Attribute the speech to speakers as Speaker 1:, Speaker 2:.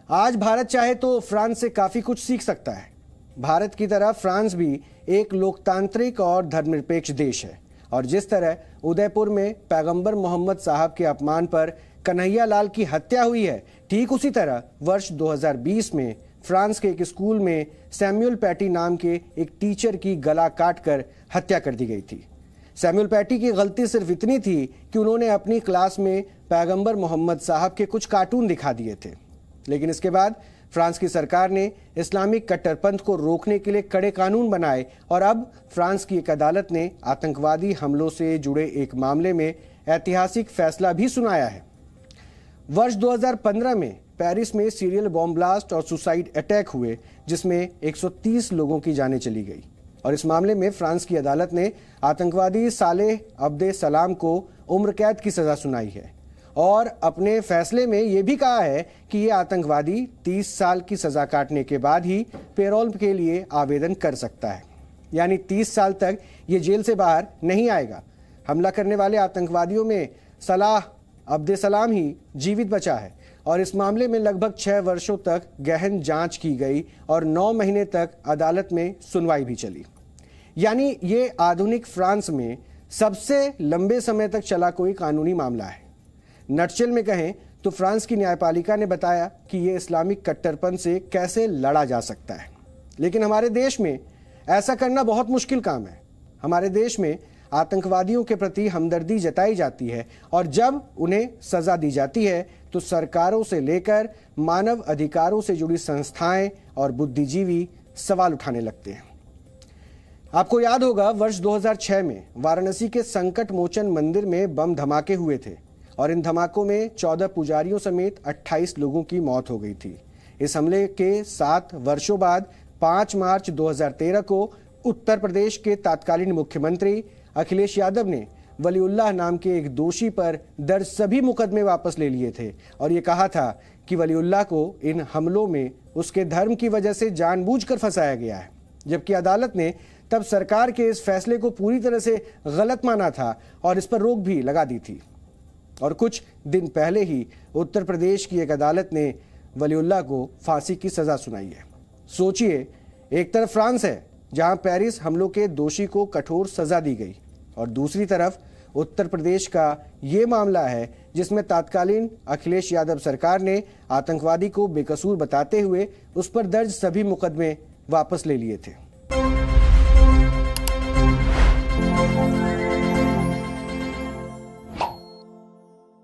Speaker 1: आज भारत चाहे तो फ्रांस से काफी कुछ सीख सकता है। भारत की तरह फ्रांस भी एक लोकतांत्रिक और धर्मनिरपेक्ष देश है और जिस तरह उदयपुर में पैगंबर मोहम्मद साहब के अपमान पर कन्हैया लाल की हत्या हुई है, ठीक उसी तरह वर्ष 2020 में फ्रांस के एक स्कूल में सैमुअल पैटी नाम के एक टीचर की गला काटकर हत्या कर दी गई थी। सैमुअल पैटी की गलती सिर्फ इतनी थी कि उन्होंने अपनी क्लास में पैगंबर मोहम्मद साहब के कुछ कार्टून दिखा दिए थे, लेकिन इसके बाद फ्रांस की सरकार ने इस्लामिक कट्टरपंथ को रोकने के लिए कड़े कानून बनाए और अब फ्रांस की एक अदालत ने आतंकवादी हमलों से जुड़े एक मामले में ऐतिहासिक फैसला भी सुनाया है। वर्ष 2015 में पेरिस में सीरियल बॉम्ब ब्लास्ट और सुसाइड अटैक हुए जिसमें 130 लोगों की जानें चली गई और इस मामले में फ्रांस की अदालत ने आतंकवादी सालेह अब्दे सलाम को उम्र कैद की सजा सुनाई है और अपने फैसले में यह भी कहा है कि ये आतंकवादी 30 साल की सजा काटने के बाद ही पेरोल के लिए आवेदन कर सकता है, यानी 30 साल तक ये जेल से बाहर नहीं आएगा। हमला करने वाले आतंकवादियों में सलाह अब्दे सलाम ही जीवित बचा है और इस मामले में लगभग 6 वर्षों तक गहन जांच की गई और 9 महीने तक अदालत में सुनवाई भी चली। यानी ये आधुनिक फ्रांस में सबसे लंबे समय तक चला कोई कानूनी मामला है। नटशेल में कहें तो फ्रांस की न्यायपालिका ने बताया कि ये इस्लामिक कट्टरपंथ से कैसे लड़ा जा सकता है, लेकिन हमारे देश में ऐसा करना बहुत मुश्किल काम है। हमारे देश में आतंकवादियों के प्रति हमदर्दी जताई जाती है और जब उन्हें सजा दी जाती है तो सरकारों से लेकर मानव अधिकारों से जुड़ी संस्थाएं और बुद्धिजीवी सवाल उठाने लगते हैं। आपको याद होगा वर्ष 2006 में वाराणसी के संकट मोचन मंदिर में बम धमाके हुए थे और इन धमाकों में 14 पुजारियों समेत 28 लोगों की मौत हो गई थी। इस हमले के 7 वर्षों बाद 5 मार्च 2013 को उत्तर प्रदेश के तत्कालीन मुख्यमंत्री अखिलेश यादव ने वलीउल्लाह नाम के एक दोषी पर दर्ज सभी मुकदमे वापस ले लिए थे और ये कहा था कि वलीउल्लाह को इन हमलों में उसके धर्म की वजह से जानबूझकर फंसाया गया है, जबकि अदालत ने तब सरकार के इस फैसले को पूरी तरह से गलत माना था और इस पर रोक भी लगा दी थी। और कुछ दिन पहले ही उत्तर प्रदेश की एक अदालत ने वलीउल्लाह को फांसी की सजा सुनाई है। सोचिए, एक तरफ फ्रांस है जहां पेरिस हमलों के दोषी को कठोर सजा दी गई और दूसरी तरफ उत्तर प्रदेश का ये मामला है जिसमें तत्कालीन अखिलेश यादव सरकार ने आतंकवादी को बेकसूर बताते हुए उस पर दर्ज सभी मुकदमे वापस ले लिए थे।